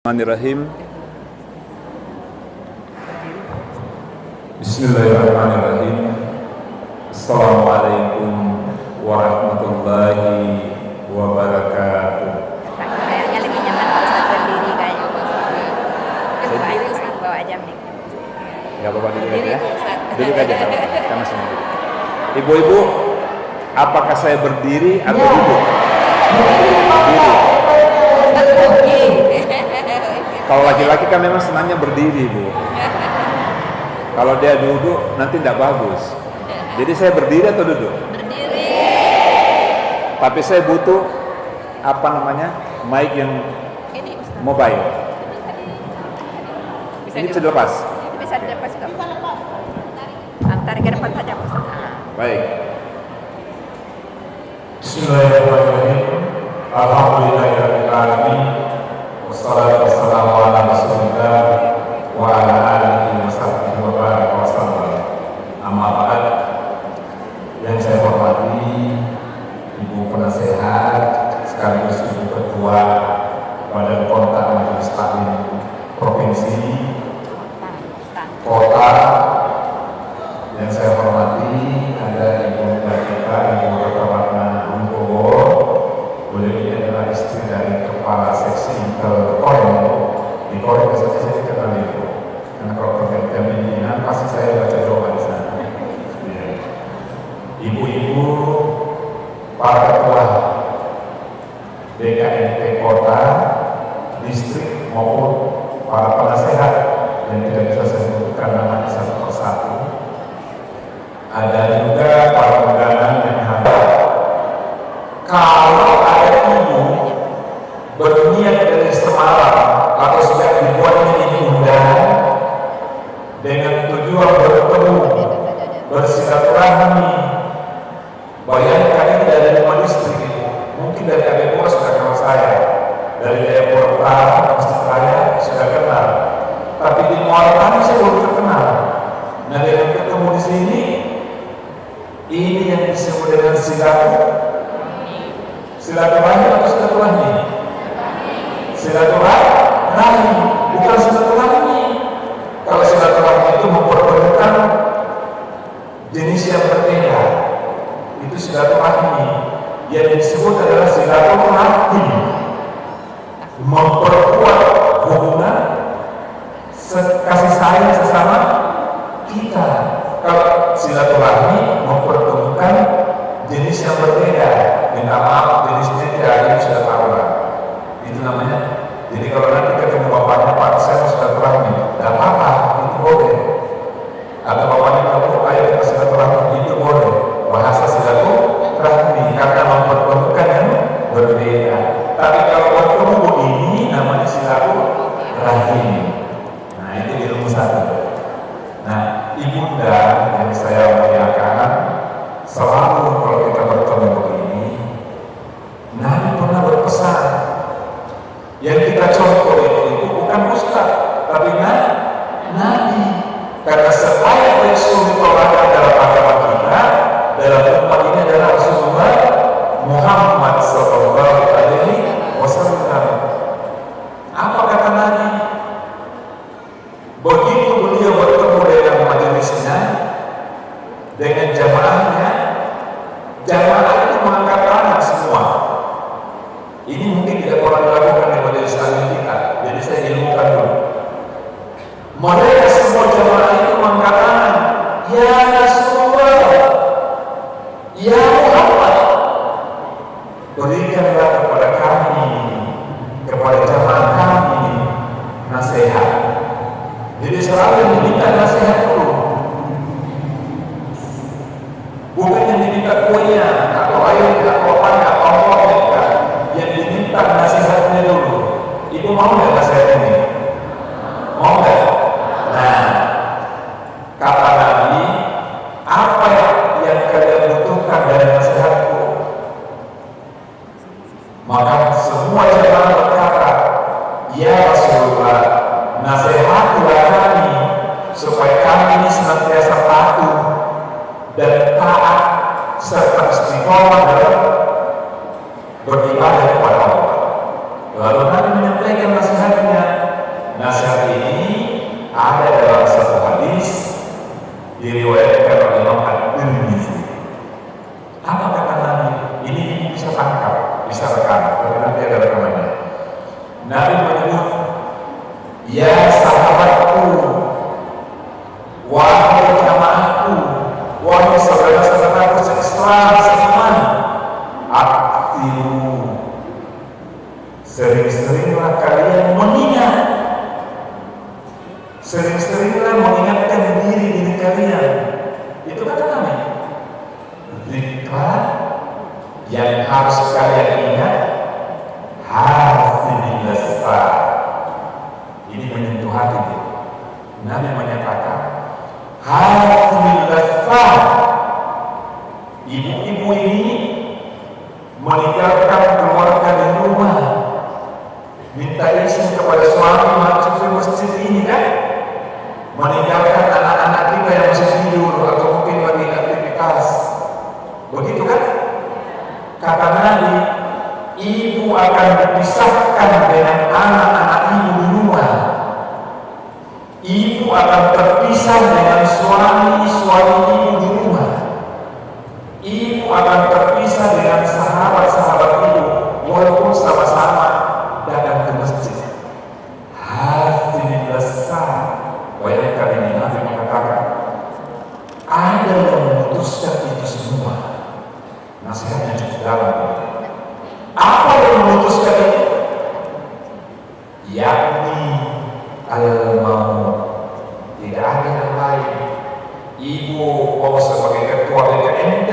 Bismillahirrahmanirrahim. Bismillahirrahmanirrahim. Assalamualaikum warahmatullahi wabarakatuh. Kayaknya lebih nyaman kalau Ustaz berdiri kayaknya. Berdiri Ustaz bawa aja mic. Gak apa-apa duduk Berdiri ya. Ustaz. Duduk aja karena semua duduk. Ibu-ibu, apakah saya berdiri atau duduk? Berdiri. Kalau laki-laki kan memang senangnya berdiri, Bu. Kalau dia duduk nanti tidak bagus. Jadi saya berdiri atau duduk? Berdiri. Tapi saya butuh mic yang Ini Ustaz. mobile. Ini bisa dilepas. Bisa dilepas kok. Bisa lepas. Tarik ke depan saja Ustaz. Baik. Bismillahirrahmanirrahim. Alhamdulillahirabbil alamin. Wassalatu wassalamu ala Rasulillah wa ala alihi washabbihi wa baraka wa sallam. Amma ba'd. Yang saya hormati Ibu Penasehat sekaligus Ibu Ketua Badan Kontak Majelis Taklim Provinsi Kota. Yang saya hormati ada Ibu kita, Ibu Ratna Wibowo. Beliau ini adalah istri dari Kepala Seksi Koren di Koren Seksi saya dikenal Ibu. Karena kalau pemimpinan pasti saya baca doa di sana. Ya. Ibu-ibu, para ketua DKMP Kota, distrik maupun para penasehat yang tidak bisa saya sebutkan namanya satu persatu. Ada juga para undangan yang hadir. Kalau ada ibu berniat dari semalam atau sejak dibuatnya ini undangan dengan tujuan bertemu, bersilaturahmi, bayangkan ini dari 5 distrik itu, mungkin dari Jayapura sudah kenal saya, dari Jayapura Utara, Masjid Raya sudah kenal, tapi di Muara Tani saya belum terkenal. Nah dengan ketemu di sini, ini yang disebut dengan silaturahmi atau silaturahmi? Silaturahmi, bukan silaturahmi. Kalau silaturahmi itu mempertemukan jenis yang berbeda, itu silaturahmi. Yang disebut adalah silaturahmi, memperkuat hubungan kasih sayang sesama kita. Kalau silaturahmi mempertemukan jenis yang berbeda, minta maaf jenisnya tidak ada, sudah tahu lah. Itu namanya. Jadi kalau nanti ketemu bapaknya, Pak saya mau silaturahmi, tidak apa-apa, itu boleh. Atau bapaknya kamu, ayo kita silaturahmi, itu boleh. Bahasa silaturahmi karena mempertemukan yang berbeda. Tapi kalau bertemu begini namanya silaturahmi. Nah itu ilmu satu. Nah, ibunda yang saya muliakan, selalu kalau kita bertemu begini, Nabi pernah berpesan. Yang kita contoh itu bukan ustaz, tapi Nabi. Karena seayat yang sulit toladan dalam agama kita, dalam umat ini adalah Rasulullah Muhammad Sallallahu Alaihi Wasallam. Apa kata Nabi? Begitu beliau bertemu dengan majelisnya, dengan jamaahnya, jamaah itu mengangkat tangan semua. Ini mungkin tidak pernah dilakukan di majelis taklim kita, jadi saya ilmukan dulu. Mereka semua jamaah itu mengangkat tangan, ya Rasulullah, ya Muhammad, berikanlah kepada kami, kepada jamaah kami nasihat. Jadi selalu yang diminta nasihat dulu, bukan yang diminta kuenya atau air atau apanya atau apa, yang diminta nasihatnya dulu. Ibu mau nggak nasihat ini? Mau nggak? Nah, kata Nabi, apa yang kalian butuhkan dari nasihatku? Maka semua jemaah berkata, ya Rasulullah, nasihatlah kami supaya kami ini senantiasa patuh dan taat serta istiqomah dalam beribadah kepada Allah. Lalu Nabi menyampaikan nasihatnya, Nabi menyebut, ya sahabatku, wahai jamaahku, wahai saudara-saudaraku se-Islam, seiman, aktiru, sering-seringlah kalian mengingat, sering-seringlah mengingatkan diri kalian. Itu kata Nabi. Zikra yang harus kalian ingat, hasil lesar. Ini menyentuh hati. Nabi menyatakan, hasil lesar. Ibu-ibu ini meninggalkan keluarga dan rumah, minta izin kepada suami masuk ke masjid ini kan, meninggalkan anak-anak kita yang masih tidur atau mungkin lagi aktivitas, begitu kan? Kata Nabi, ibu akan dipisahkan dengan anak-anak ibu di rumah, ibu akan terpisah dengan suami-suami ibu di rumah, ibu akan terpisah dengan sahabat-sahabat ibu walaupun sama-sama datang ke masjid. Hasil lesar. Bayangkan ini, Nabi mengatakan ada yang memutuskan itu semua. Nasihatnya cukup dalam. Apa yang memutuskan itu? Yakni al-maut. Tidak ada yang lain. Ibu mau sebagai ketua DPRD,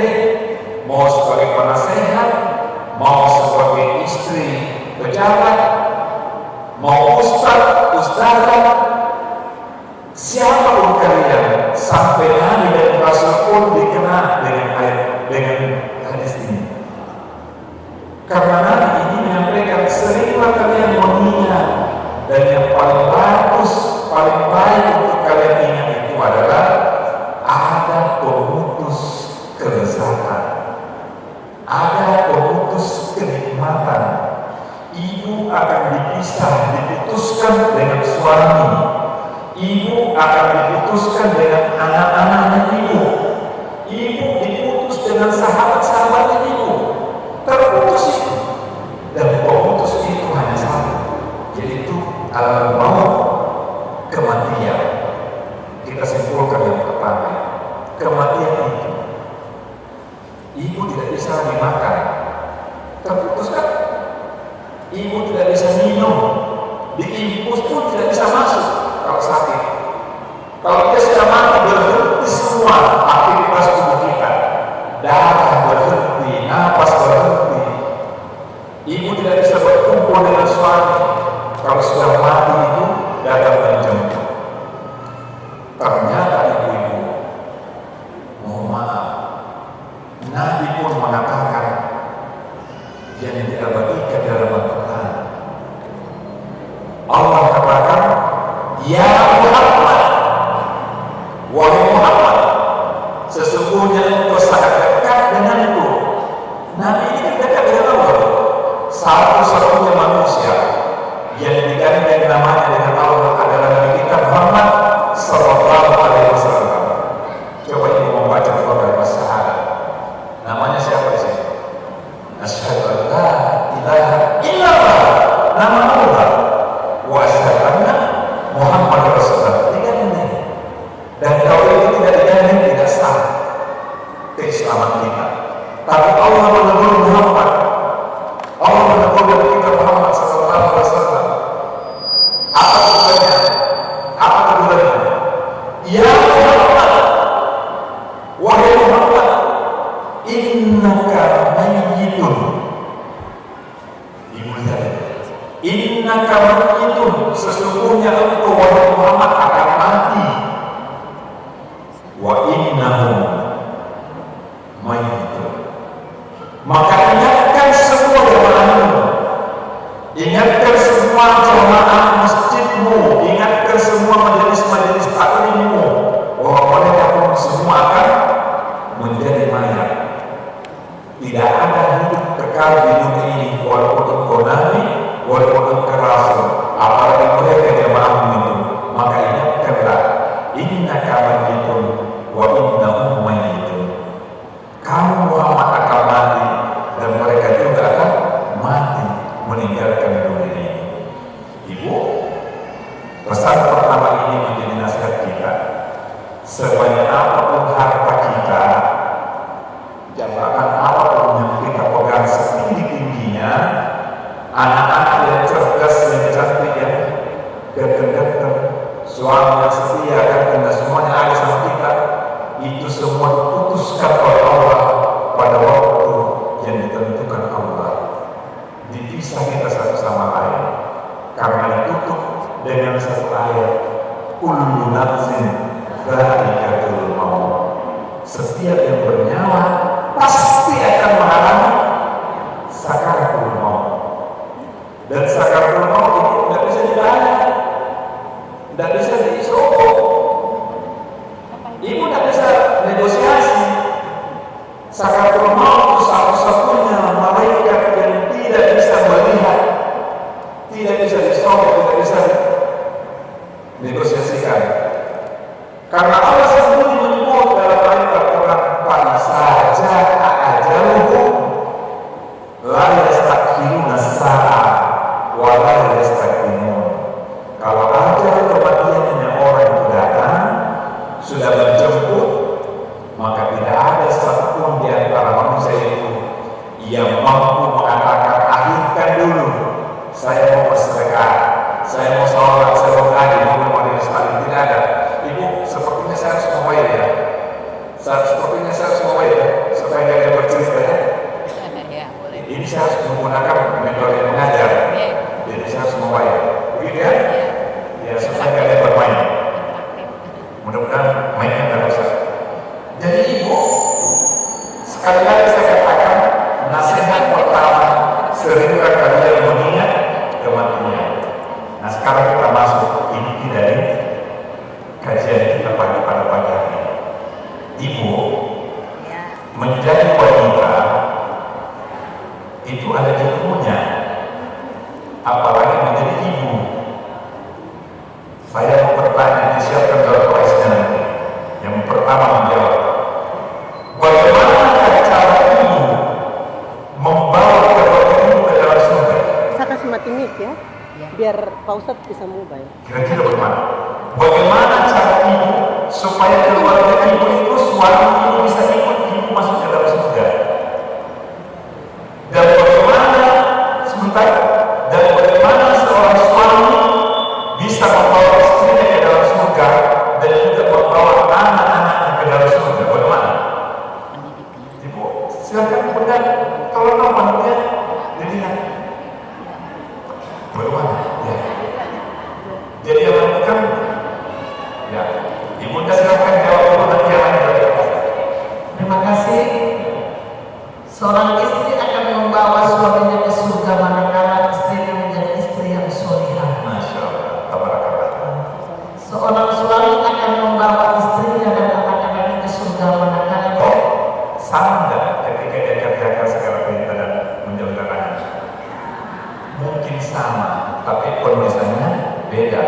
mau sebagai penasehat, mau sebagai istri pejabat, mau ustaz, ustazah, siapapun kalian, sampai Nabi dan Rasul pun dikenal dengan hadis ini. Karena Nabi ini menyampaikan, seringlah kalian mengingat, dan yang paling bagus, paling baik untuk kalian ingat itu adalah ada pemutus kelezatan, ada pemutus kenikmatan. Ibu akan diputuskan dengan suami, ibu akan diputuskan dengan anak-anaknya ibu, ibu diputus dengan sahabat-sahabatnya ibu, terputus itu. Dan pemutus itu hanya satu, yaitu al-maut, kematian. Kita simpulkan yang pertama, kematian itu ibu tidak bisa dimakan, terputus kan? Ibu tidak bisa minum, diimpus pun tidak bisa masuk kalau sakit. Kalau dia sudah mati, berhenti semua aktivitas tubuh kita, darah berhenti, napas berhenti. Ibu tidak bisa berkumpul dengan suami. Kalau sudah mati itu datang menjemput. Ternyata ibu-ibu, mohon maaf, Nabi pun mengatakan yang diabadikan dalam Al-Quran. Allah katakan, ya Muhammad, wahai Muhammad, sesungguhnya engkau sangat dekat denganku. Nabi ini kan dekat dengan Allah, satu-satunya manusia yang digandeng namanya dengan Allah adalah Nabi kita Muhammad sallallahu alaihi wasallam. Coba ini membaca dua kalimat syahadat. Namanya siapa sih? Asyhadu an la ilaha illallah, nama Allah, wa asyhadu anna Muhammad Rasulullah. Tiga ini. Dan kalau itu tidak digandeng, tidak sah keislaman kita. Tapi Allah menegur Muhammad, Allah menegur Nabi kita Muhammad sallallahu alaihi wasallam. Apa tujuannya? Apa tujuannya? Ya Muhammad, wahai Muhammad, innaka mayyitun. Ibu lihat, innaka mayyitun, sesungguhnya engkau wahai Muhammad akan mati. Wa innahum mayyitun. Maka ingatkan semua jamaahmu, ingatkan semua jamaah masjidmu, ingatkan semua majelis-majelis taklimmu, bahwa mereka pun semua akan menjadi mayat. Tidak ada hidup kekal di dunia ini, walaupun engkau nabi, walaupun engkau rasul, apalagi mereka jamaahmu itu. Maka ingat Ibu, pesan pertama ini menjadi nasihat kita. Sebanyak apapun harta kita, jabatan apapun yang kita pegang setinggi-tingginya, anak-anak yang cerdas, yang cantik, yang ganteng-ganteng, suami yang setia, dan semuanya ada sama kita, itu semua diputuskan oleh Allah pada waktu yang ditentukan Allah. Dipisah kita satu sama lain karena ditutup dengan satu ayat, kullu nafsin dha'iqatul maut. Setiap yang bernyawa pasti akan mengalami sakaratul maut. Dan sakaratul maut itu tidak bisa dibalik, tidak bisa diisok. Ibu tidak bisa negosiasi. Sakaratul maut itu satu-satunya malaikat yang tidak bisa melihat, tidak bisa disobek, tidak bisa negosiasikan. Karena Allah sendiri menyebut dalam ayat Al-Quran, "Saja ajaluhum la yastakhiruna sa'a wa la yastakbimun." Kalau ajal kematiannya orang itu datang, sudah menjemput, maka tidak ada satupun di antara manusia itu yang mampu mengatakan, akhirkan dulu, saya mau bersedekah, saya mau sholat, saya mau ngaji, mau sekali. Tidak ada. Ibu, sepertinya saya harus membayar ya. Sepertinya saya harus membayar ya, supaya dia bercerita ya. Ini saya harus menggunakan metode yang mengajar. Jadi saya harus membayar. Begitu ya? Ya, supaya dia bermain. Mudah-mudahan mainnya tidak rusak. Jadi ibu, sekali lagi saya katakan, nasihat pertama, seringkali kalian mengingat kematian. Nah sekarang kita masuk inti dari kajian kita pada pagi hari ini. Ibu, menjadi wanita itu ada ilmunya, apalagi menjadi ibu. Saya mau bertanya, disiapkan dalam kuesnya nanti. Yang pertama menjawab, bagaimana cara ibu membawa keluarga ibu ke dalam surga? Saya kasih mati mic ya, biar Pak Ustadz bisa mobile. Kira-kira bagaimana? Bagaimana cara ibu supaya keluarga ibu itu, suami ibu bisa ikut ibu masuk ke dalam surga? Dan bagaimana seorang suami bisa membawa istrinya ke dalam surga dan juga membawa anak-anaknya ke dalam surga? Bagaimana? Ibu, silakan benar. Kalau namanya dilihat. Bagaimana? Ya. Jadi yang menentukan, ya, ibu silakan jawab dulu nanti yang lain. Terima kasih. Seorang istri akan membawa suaminya ke surga manakala istrinya menjadi istri yang solihah. Masya Allah, tabarakallah. Seorang suami akan membawa istrinya dan anak-anaknya ke surga manakala Sama nggak ketika dia kerjakan segala perintah dan menjalankan anak? Mungkin sama, tapi kondisinya beda.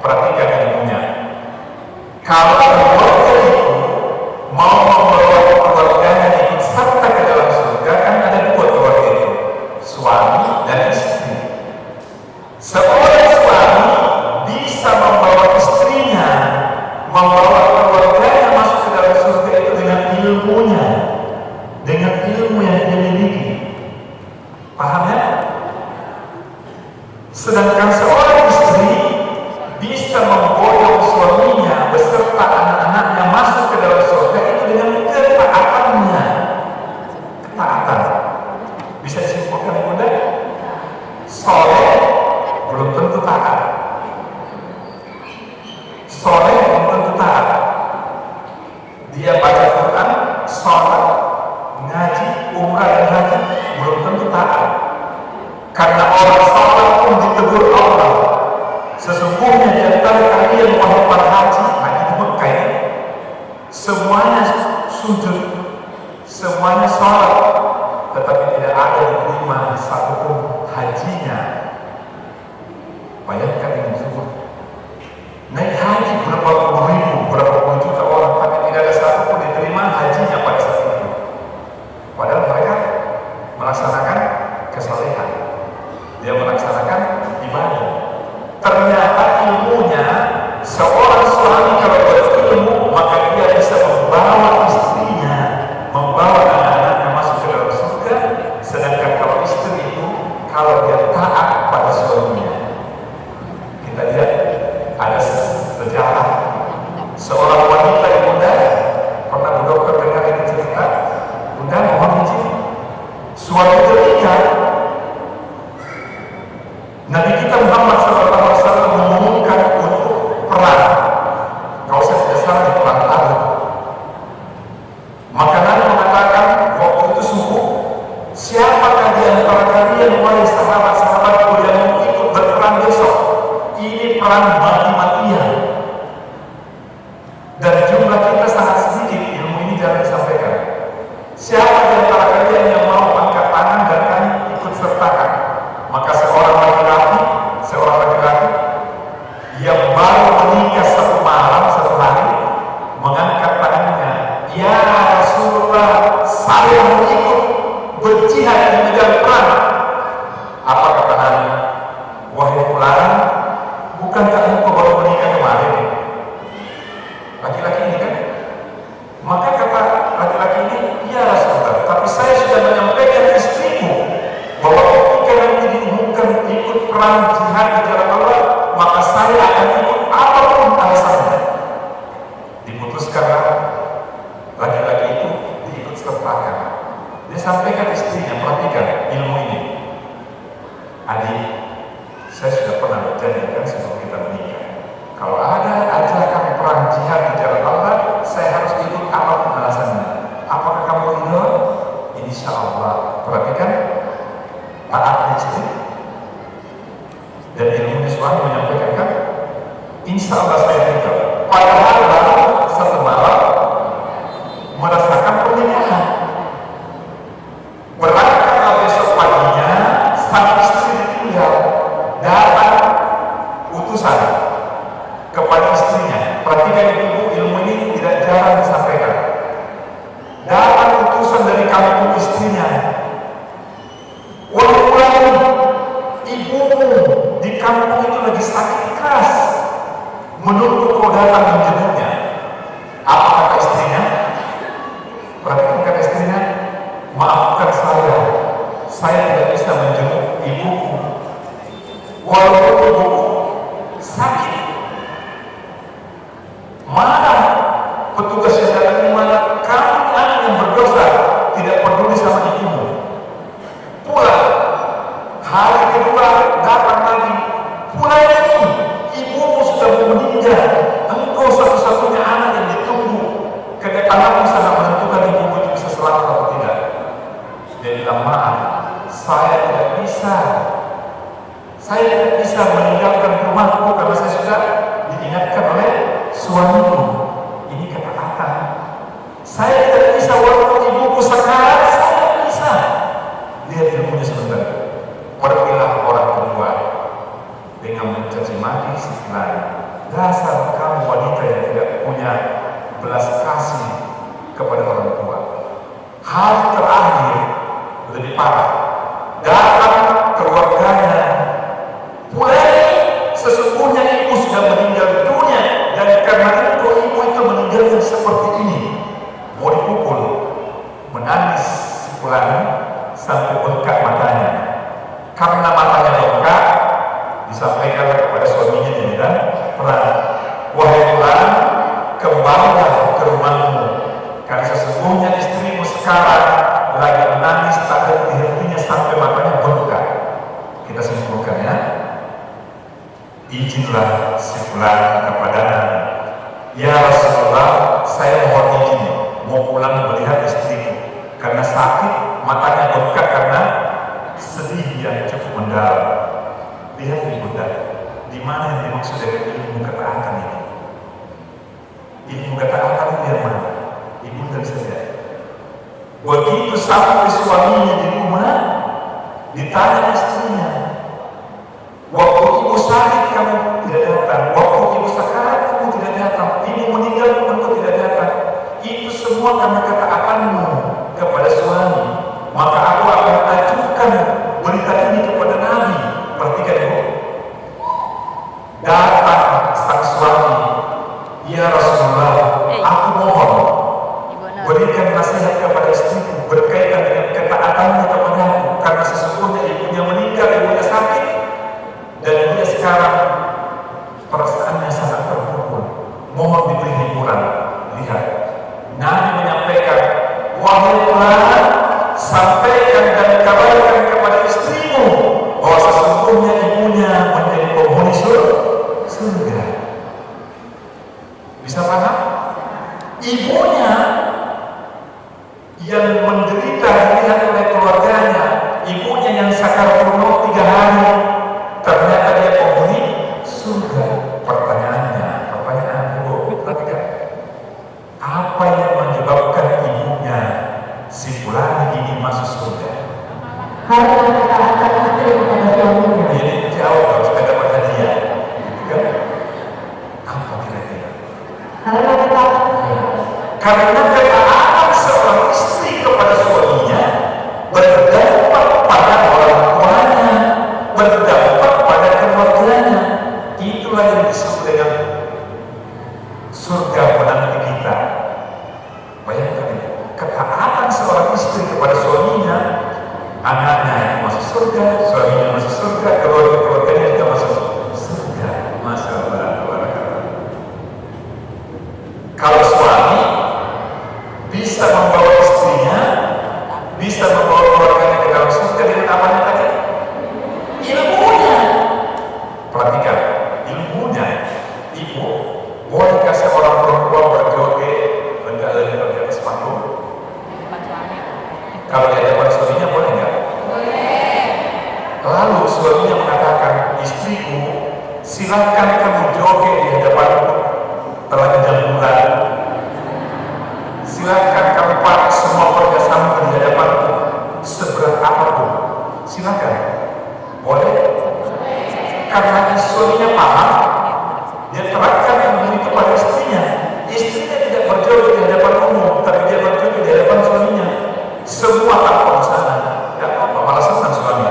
Perhatikan ibunya. Kalau keluarga itu mau membawa keluarganya ikut serta ke dalam surga, kan ada dua keluarga itu, suami dan istri. Seorang suami bisa membawa istrinya, membawa keluarganya masuk ke dalam surga itu dengan ilmunya, dengan ilmu yang dia miliki. Paham ya? Sedangkan seorang istri bisa membawa perang mati-matian. Dan jumlah kita sangat sedikit, ilmu ini jarang disampaikan. Siapa di antara kalian yang mau angkat tangan dan kami ikut sertakan? Maka seorang laki-laki yang baru menikah satu malam, satu hari, mengangkat tangannya, ya Rasulullah, saya mau ikut berjihad di medan perang. Apa kata Nabi? Wahai fulan, bukankah engkau baru menikah kemarin? Laki-laki ini kan? Maka kata laki-laki ini, ya Rasulullah, tapi saya sudah menyampaikan istriku bahwa ketika nanti diumumkan ikut perang jihad di jalan Allah, maka saya akan ikut apapun alasannya. Diputuskanlah laki-laki itu diikut sertakan. Dia sampaikan istrinya, perhatikan ilmu ini. Adik, saya sudah pernah berjanjikan sebelum kita menikah, kalau ada ajakan perang jihad di jalan Allah, saya harus ikut apapun alasannya. Apakah kamu ridho? Insya Allah. Perhatikan, taat istri. Dan ilmu suami menyampaikan kan, insya Allah saya ridho. Padahal baru satu malam merasakan pernikahan. Berangkatlah besok paginya, sang istri ditinggal. Datang utusan kepada istrinya. Perhatikan ibu, ilmu ini tidak jarang disampaikan. Datang utusan dari kampung istrinya. Walaupun ibumu di kampung itu lagi sakit keras, menunggu kau datang menjemputnya. Apa kata istrinya? Perhatikan kata istrinya, maafkan saya tidak bisa menjemput ibuku. Walaupun ibuku sakit. Mana petugas yang datang ini? Mana kamu anak yang berdosa tidak peduli sama ibumu? Pulang. Hari kedua datang lagi. Pulang lagi. Ibumu sudah meninggal. Engkau satu-satunya anak yang ditunggu. Kedatanganmu sangat menentukan ibumu itu bisa selamat atau tidak. Dia bilang, maaf, saya tidak bisa. Saya tidak bisa meninggalkan rumahku karena saya sudah diingatkan oleh suamiku. Ini kata-kata. Saya tidak bisa walaupun ibuku sekarat, saya tidak bisa. Lihat ilmunya sebentar. Pergilah orang kedua dengan mencaci maki si fulan. Dasar kamu wanita yang tidak punya belas kasih kepada orang tua. Hari terakhir lebih parah. Datang keluarganya. Mulai sesungguhnya ibu sudah meninggal dunia, dan karena itu ibu itu meninggalnya seperti ini. Mau dipukul, menangis si fulan sampai bengkak matanya. Karena matanya bengkak, disampaikan kepada suaminya di medan perang, wahai fulan, kembalilah ke rumahmu, karena sesungguhnya istrimu sekarang lagi menangis tak henti-hentinya sampai matanya bengkak. Kita simpulkan ya. Izinlah si fulan kepada Nabi, ya Rasulullah, saya mohon izin mau pulang melihat istriku karena sakit, matanya bengkak karena sedih yang cukup mendalam. Lihat ibunda, di mana yang dimaksud dengan ilmu ketaatan ini? Ilmu ketaatan itu yang mana? Ibunda bisa lihat. Begitu sampai suaminya di rumah, ditanya istrinya, waktu ibu sakit kamu tidak datang, waktu ibu sekarat kamu tidak datang, ibu meninggal kamu tidak datang. Itu semua karena ketaatanmu kepada suami. Maka aku akan ajukan berita ini kepada Nabi. Perhatikan ibu. Datang sang suami, ya Rasulullah, aku mohon berikan nasihat kepada istriku berkaitan dengan ketaatannya kepada aku, karena sesungguhnya ibunya meninggal, ibunya sakit, dan dia sekarang perasaannya sangat terpukul. Mohon diberi hiburan. Lihat, Nabi menyampaikan, wahai fulan, sampaikan dan kabarkan kepada istrimu bahwa sesungguhnya ibunya menjadi penghuni surga. pertanyaan Bu, perhatikan. Apa yang menyebabkan ibunya si Fulani ini masuk surga? Karena ketaatan istri kepada suaminya. Jadi jawab kalau supaya dapat hadiah, gitu kan? Apa kira-kira? Karena ketaatan istri. Karena ketaatan seorang istri kepada suaminya berdampak pada orang tuanya, berdampak pada keluarganya. Itulah yang disebut dengan surga menanti kita. Bayangkan ini, ketaatan seorang istri kepada suaminya, anaknya masuk surga, suaminya masuk surga, keluarganya juga masuk surga. Masya Allah. Kalau suami bisa membawa istrinya, bisa membawa keluarganya ke dalam surga dengan apanya tadi? Ilmunya. Perhatikan, ilmunya. Ibu boleh kasih orang perempuan berjoget menjalani di atas panggung? Kalau di hadapan suaminya boleh nggak? Boleh. Lalu suaminya mengatakan, istriku, silakan kamu joget di hadapanku telanjang bulan. Silakan kamu pakai semua perhiasan di hadapanku seberat apapun. Silakan. Boleh? Karena suaminya paham, dia terapkan ilmu itu pada istrinya. Istrinya tidak berjoget di hadapan umum, tapi dia berjoget di hadapan suaminya. Semua tanpa usaha. Ya apa? Malah senang suami.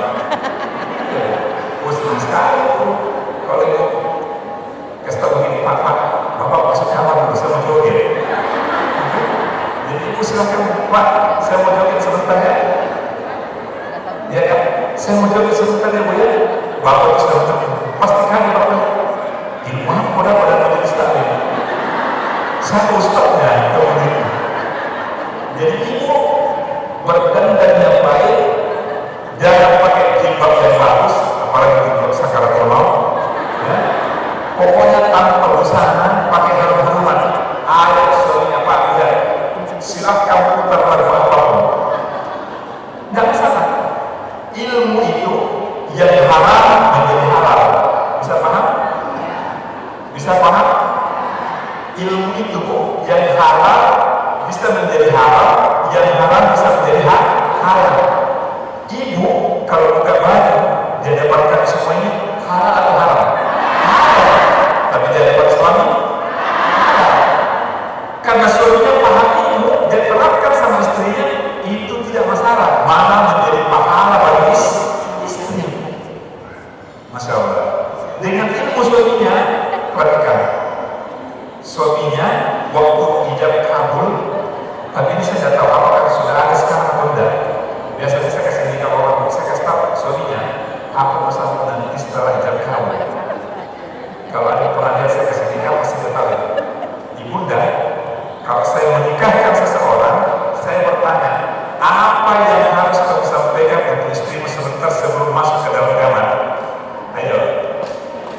Senang sekali. Kalau ibu kasih tahu begini, Pak, Bapak masuk kamar bisa mau joget. Jadi ibu silakan, Pak, saya mau joget sebentar ya. Ya, ya, saya mau joget sebentar ya Bu ya. Bapak bisa joget. Pastikan ya Bapak. Gimana pada majelis taklim? Saya ustaznya, kemudian. Jadi ibu berdandan yang baik, jangan pakai jilbab yang bagus, apalagi jilbab sakaratul maut. Ya. Pokoknya tanpa busana, pakai harum-haruman. Ada suaminya Pak, ya. Silahkan putar lagu apapun. Nggak masalah. Ilmu itu yang haram menjadi halal. Bisa paham? Bisa paham? Ilmu itu yang halal bisa menjadi halal, yang haram bisa menjadi halal. Ibu kalau buka baju, dia dapatkan semuanya halal atau haram? Halal. Tapi dia dapat suami halal. Karena suaminya paham ilmu, dia terapkan sama istrinya, itu tidak masalah. Mana menjadi pahala bagi istri. Masya Allah. Dengan ilmu suaminya, perhatikan. Suaminya waktu ijab kabul, tapi ini saya tidak tahu apakah sudah ada sekarang atau tidak. Biasanya saya kasih nikah orang, saya kasih tahu suaminya apa masalah nanti setelah ijab kabul. Kalau ada pernah lihat saya kasih nikah pasti tahu. Ibunda, kalau saya menikahkan seseorang, saya bertanya, apa yang harus kamu sampaikan untuk istrimu sebentar sebelum masuk ke dalam kamar? Ayo,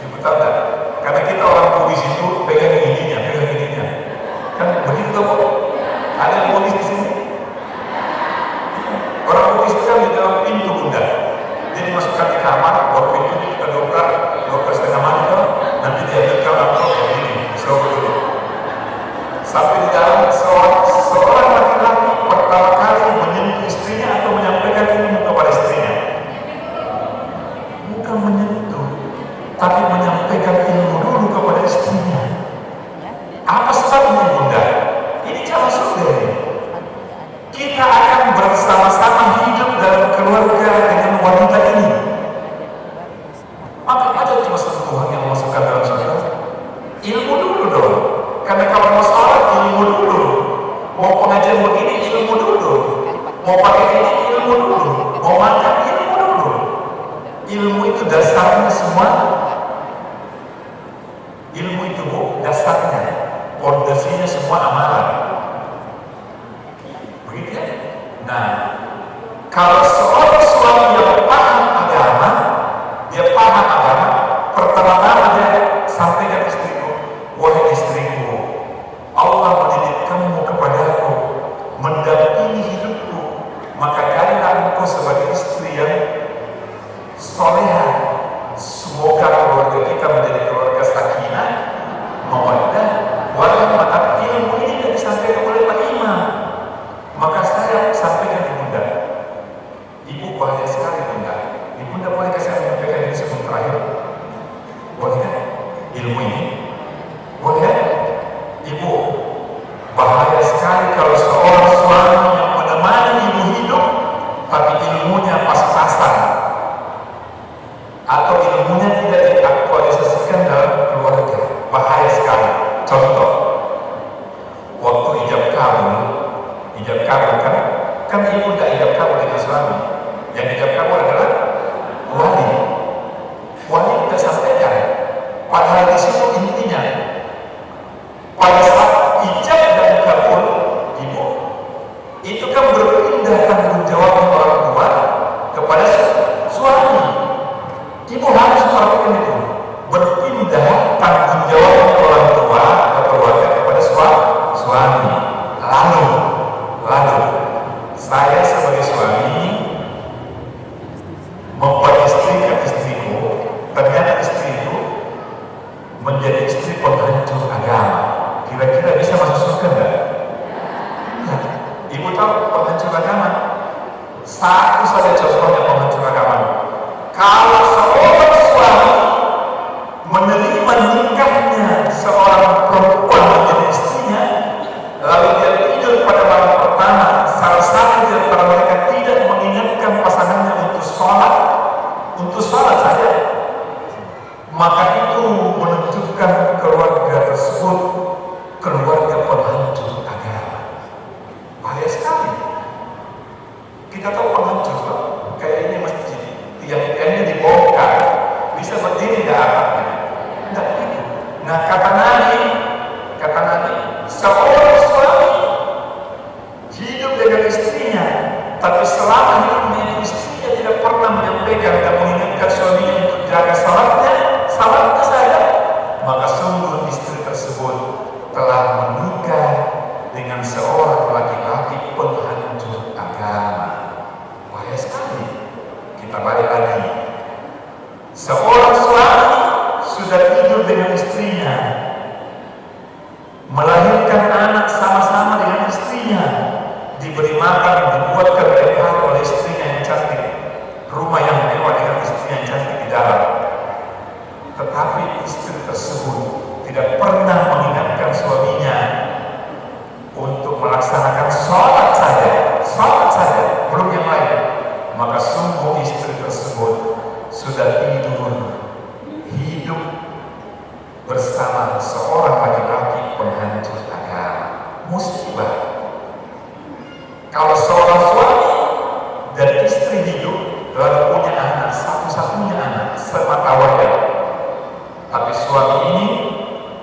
ibu tahu tak? Karena kita orang Bugis itu pegang ininya. Kan begitu Bu? Ada yang Bugis di sini? Orang Bugis itu kan di dalam pintu Bunda. Jadi masukkan di kamar, bawa pintu kita dokter setengah mangkok, nanti dia dekal atau begini, disuruh dulu. Sampai di dalam seorang laki-laki pertama kali menyentuh istrinya atau menyampaikan ilmu kepada istrinya. Bukan menyentuh, tapi menyampaikan ilmu dulu kepada istrinya. Apa sebabnya Bunda? Ini cara surga ini. Kita akan bersama-sama hidup dalam keluarga dengan wanita ini. Maka ada cuma satu Tuhan yang masukkan dalam surga. Ilmu dulu dong. Karena kalau mau sholat ilmu dulu, mau pengajian begini ilmu dulu, mau pakai ini ilmu dulu, mau makan ilmu dulu. Ilmu itu dasarnya semua. Ilmu itu Bu, dasarnya, pondasinya semua amalan. Begitu ya? Nah, kalau seorang suami yang paham agama, dia paham agama, pertama-tama dia sampaikan istriku, wahai istriku, Allah menitipkanmu kepadaku, mendampingi hidupku, maka jadilah engkau sebagai istri yang soleha. Semoga keluarga kita menjadi keluarga di situ intinya. Pada saat ijab dan kabul, ibu, itu kan berpindah tanggung jawab orang tua kepada suami. Ibu harus melakukan itu. Berpindah tanggung jawab orang tua atau keluarga kepada suami. Lalu, saya sebagai suami memperistri istriku, ternyata istri itu menjadi istri penghancur agama. Kira-kira bisa masuk surga enggak? Enggak. Ibu tahu penghancur agama? Satu saja contohnya penghancur agama. Kalau seorang suami menerima nikahnya seorang perempuan menjadi istrinya, lalu dia tidur pada malam pertama, salah satu di antara mereka tidak mengingatkan pasangannya untuk sholat saja, maka itu menunjukkan keluarga tersebut keluarga penghancur agama. Bahaya sekali. Kita tahu penghancur, kayak ini masjid, tiang-tiangnya dibongkar, bisa berdiri nggak atapnya? Nggak gitu. Nah kata Nabi, seorang suami hidup dengan istrinya, tapi selama hidupnya istrinya tidak pernah menyampaikan dan mengingatkan suaminya untuk jaga salatnya saja, maka sungguh istri tersebut telah menikah dengan seorang laki-laki penghancur agama. Bahaya sekali. Kita balik lagi. Seorang suami sudah hidup dengan istrinya, melahirkan anak sama-sama dengan istrinya, diberi makan, dibuatkan berkah oleh istrinya yang cantik, rumah yang mewah dengan istrinya yang cantik di dalam. Tetapi istri tersebut tidak pernah mengingatkan suaminya untuk melaksanakan sholat saja, belum yang lain. Maka sungguh istri tersebut sudah hidup bersama seorang laki-laki penghancur agama. Musibah. Kalau seorang suami dan istri hidup lalu punya anak, satu-satunya anak semata wayang, tapi suami ini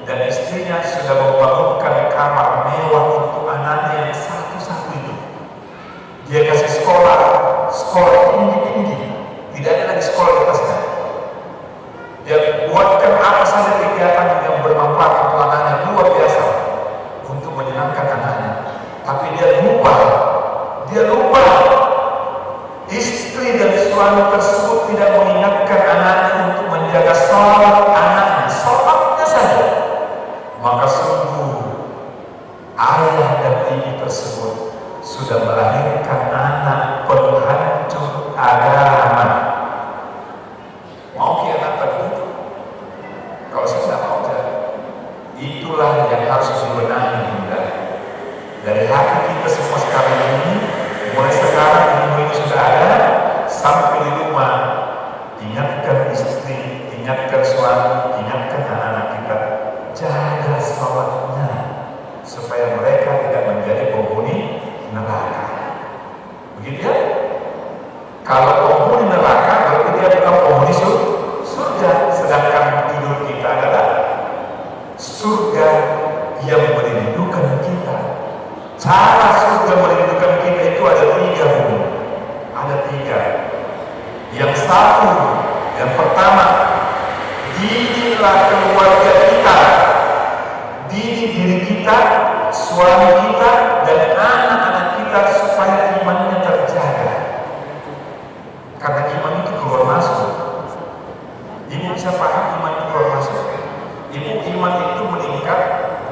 dan istrinya sudah membangunkan kamar mewah untuk anaknya yang satu-satu itu. Dia kasih sekolah tinggi-tinggi, tidak ada lagi sekolah di atasnya. Dia buatkan apa saja kegiatan yang bermanfaat untuk anaknya, luar biasa untuk menyenangkan anaknya. Tapi dia lupa istri dan suami tersebut tidak mengingatkan anaknya untuk menjaga sholatnya saja. Maka sungguh ayah dan ibu tersebut sudah melahirkan anak penghancur agama. Mau anak begitu? Kalau saya tidak mau jadi. Itulah yang harus dibenahi dari hati kita semua sekarang ini. Mulai sekarang ilmu ini sudah ada, sampai di rumah ingatkan istri, ingatkan suami, ingatkan anak-anak kita, jaga sholatnya supaya mereka tidak menjadi penghuni neraka. Begitu ya? Kalau penghuni neraka berarti dia bukan penghuni surga, sedangkan judul kita adalah surga yang melindungi kita. Cara surga melindungi kita itu ada tiga. Yang satu, yang pertama, didiklah keluarga kita, didik diri kita, suami kita, dan anak-anak kita supaya imannya terjaga. Karena iman itu keluar masuk. Ibu bisa paham iman itu keluar masuk. Iman itu meningkat.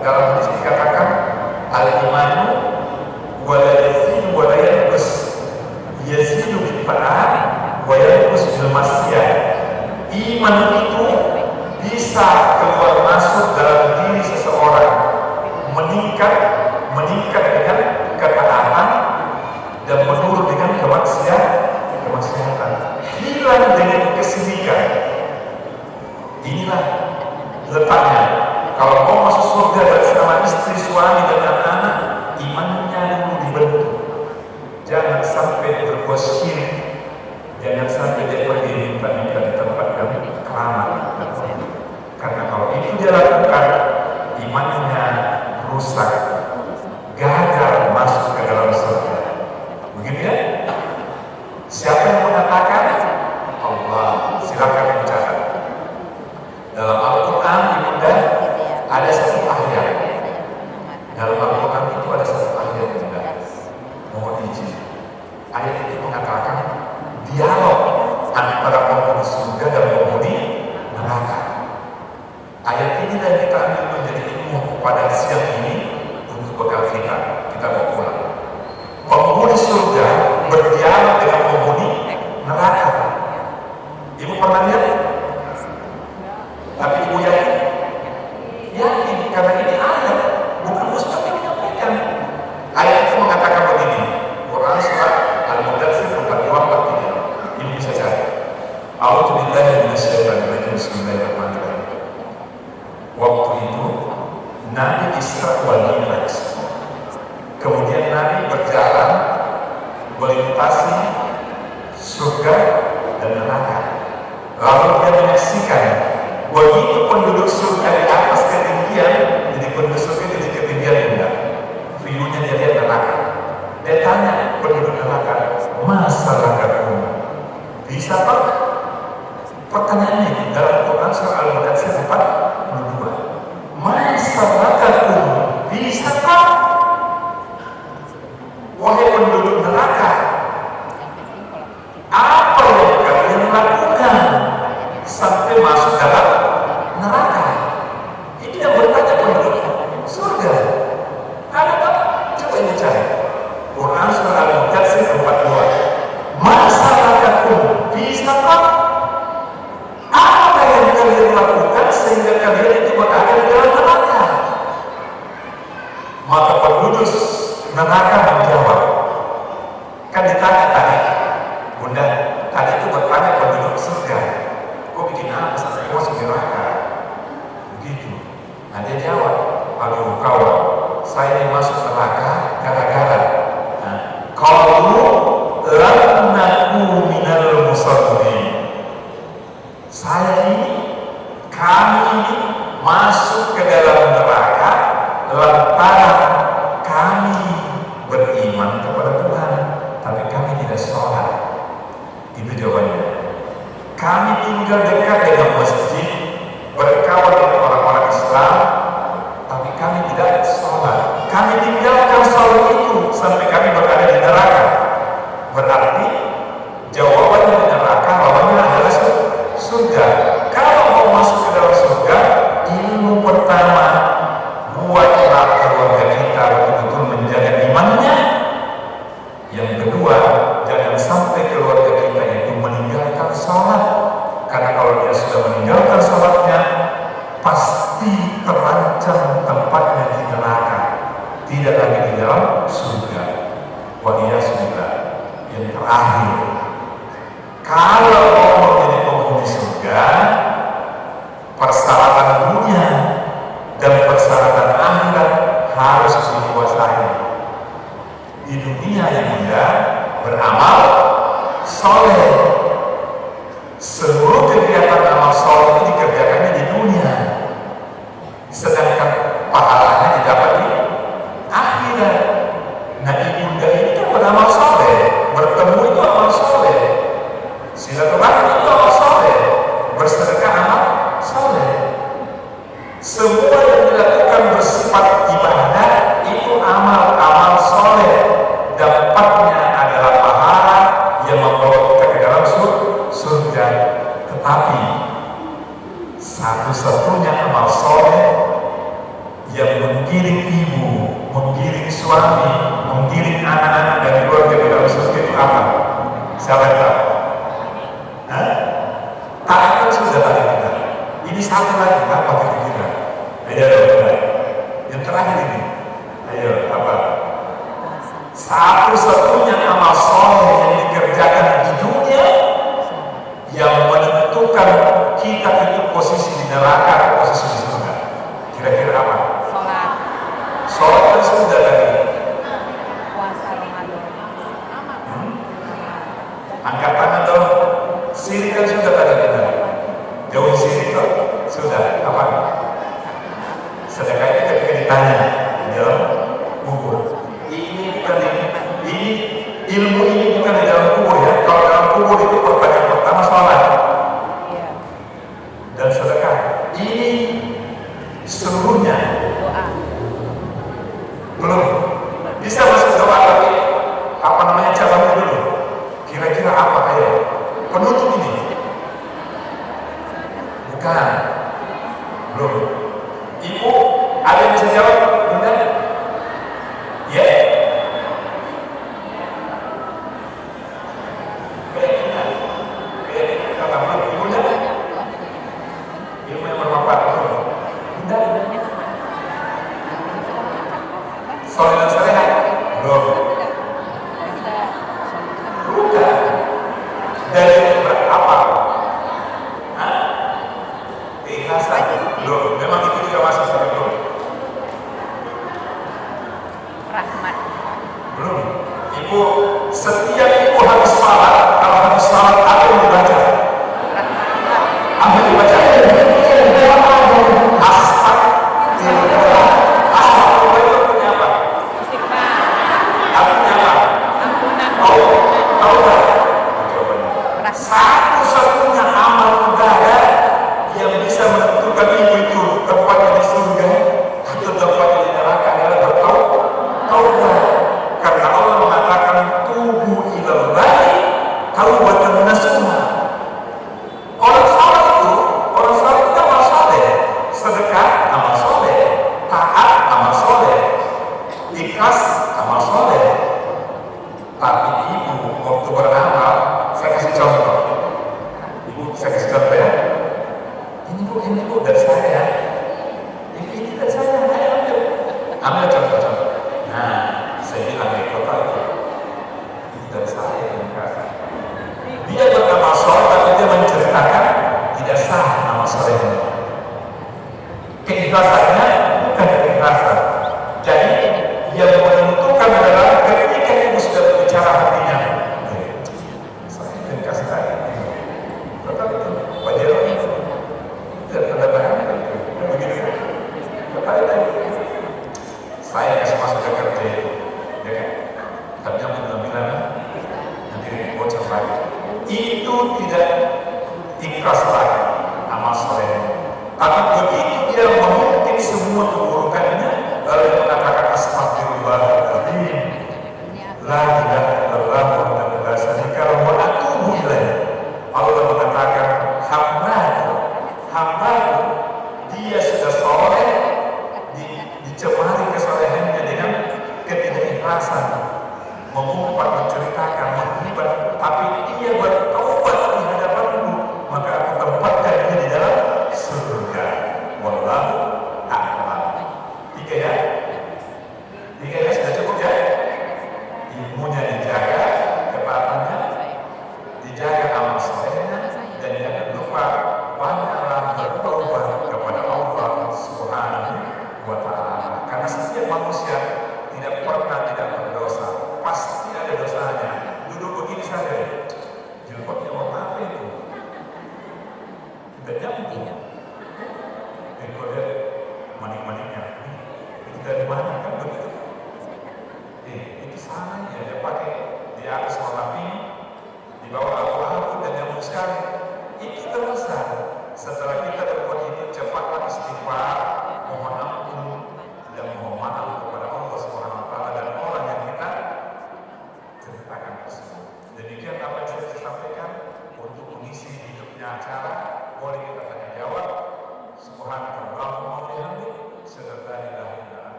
Dalam hadis dikatakan al-imanu wala yazidu wala yanqus, yazidu bil ta'at wa yanqus bil maksiyah. Iman itu bisa keluar masuk dalam diri seseorang, meningkat dengan ketaatan dan menurun dengan kemaksiatan, hilang dengan kesyirikan. Inilah letaknya. Kalau mau masuk surga bersama istri, suami, dan anak-anak, imannya dulu dibentuk. Jangan sampai berbuat syirik. Jangan sampai dia pergi minta-minta di tempat yang keramat. Karena kalau itu dia lakukan, imannya rusak, gagal masuk ke dalam surga. Begitu ya? Siapa yang mengatakan? Allah. Silakan dicatat. Dalam Al-Quran Ibunda ada satu ayat. Dalam Al-Quran itu ada satu ayat Ibunda. Mohon izin. Ayat itu mengatakan dialog antara penghuni surga dan penghuni neraka. Ayat ini dan kita ambil menjadi ilmu pada siang ini untuk bekal kita. Kita mau pulang. Penghuni surga berdialog dengan penghuni neraka. Ibu pernah lihat? Tapi ibu yakin karena ini ayat, bukan ustaz yang menyampaikan. Ayat itu mengatakan begini. Quran surat Al-Mudaththir 42-43. Ini bisa cari. A'udzubillahi minasyaitonir rajim. Bismillahirrahmanirrahim. Waktu itu Nabi Isra wal Mi'raj. Kemudian Nabi berjalan melintasi surga dan neraka. Lalu dia menyaksikan begitu penduduk surga di atas ketinggian, jadi penduduk surga jadi ketinggian rendah. View-nya dia lihat neraka. Dia tanya penduduk neraka, masalahkamu? Bisa Pak? Pertanyaannya dalam Quran surah Al-Mudaththir 42. Masalahkamu? Bisa Pak? Wahai penduduk neraka, apa yang kalian lakukan sampai masuk dalam neraka? Ini yang bertanya penduduk surga. Ada Pak? Coba ini cari. Quran surah Al-Mudaththir 42. Masalahkamu? Bisa Pak? Apa yang kalian lakukan sehingga kalian itu berada di dalam neraka? Maka penduduk neraka menjawab. Kan ditanya tadi, Bunda, tadi itu bertanya penduduk surga, kok bikin apa sampai masuk neraka? Begitu. Nah dia jawab, aduh kawan, saya ini masuk neraka gara-gara qalu lam naku minal musallin. Saya ini, kami ini masuk ke dalam neraka lantaran kami beriman kepada Tuhan, tapi kami tidak sholat. Itu jawabannya. Kami tinggal dekat dengan masjid, berkawan dengan orang-orang Islam, tapi kami tidak sholat. Kami tinggalkan sholat itu sampai kami berada di neraka. Berarti jawabannya di neraka, lawannya adalah surga. Kalau mau masuk ke dalam surga, ilmu pertama buatlah keluarga kita betul-betul menjaga imannya. Yang kedua, jangan sampai keluarga kita itu meninggalkan sholat, karena kalau dia sudah meninggalkan sholatnya pasti terancam tempatnya di neraka, tidak lagi di dalam surga. Waliyahsbillah. Yang terakhir, kalau mau menjadi penghuni surga, persyaratan dunia dan persyaratan akhirat harus dikuasai. Di dunia yang mulia beramal soleh. Seluruh kegiatan amal soleh itu dikerjakannya di dunia, sedangkan pahalanya didapat di akhirat. Nah ibunda ini kan beramal soleh, bertemu itu amal soleh, silaturahmi itu amal soleh, bersedekah amal soleh. Semua yang dilakukan bersifat ibadah itu amal-amal soleh. Dampaknya adalah pahala yang membawa kita ke dalam surga. Tetapi satu-satunya amal soleh yang menggiring ibu, menggiring suami, menggiring anak-anak dari keluarga ke dalam surga itu apa? Siapa yang tahu? Taat sudah tadi kita. Ini satu lagi apa kira-kira? Ayo, yang terakhir ini. Ayo, apa? Satu-satunya amal soleh yang dikerjakan di dunia yang menentukan kita itu posisi di neraka atau posisi di surga. Kira-kira apa? Sholat. Sholat kan sudah tadi. Puasa Ramadan. Angkat tangan dong. Sirik kan sudah tadi kita. Jauhi sirik dong. Sudah. Apa? tanya di dalam kubur. Ini bukan ini ilmu ini bukan di dalam kubur ya. Kalau dalam kubur itu pertanyaan pertama sholat dan sedekah. Ini seluruhnya belum bisa masuk doa, tapi apa namanya cabangnya dulu. Kira-kira apa ayo? Penutup ini? Bukan. Belum. Ibu ada yang bisa jawab? Bunda? Ya. Ibunya? Ilmu yang bermanfaat. Bunda? Soleh dan salehah? Belum. Bukan. Dari apa? Hah? Keikhlasan? Belum. Memang itu juga masuk sampai belum. Rahmat. Belum. Ibu, setiap ibu habis salat, kalau habis salat apa yang dibaca? Apa yang dibaca? Astagfirullah. Astagfirullah itu artinya apa? Istighfar. Artinya apa? Ampunan. Tahu nggak? Jawabannya. Satu-satunya amal ibadah yang bisa menentukan ibu itu tempatnya di surga atau tempatnya di neraka adalah bertaubat. Karena Allah mengatakan tubu ilallahi taubatan nasuha. Orang salah itu amal soleh, sedekah amal soleh, taat amal soleh, ikhlas amal soleh. Tapi ibu waktu beramal, saya kasih contoh. Ibu, saya kasih contoh ya. Ini bu dari saya ya. Ini dari saya. Ayo, ambil contoh-contoh. Nah, saya bilang dari kota itu. Ini dari saya yang kasih. Dia beramal soleh, tapi dia menceritakan tidak sah amal solehnya. Keikhlasannya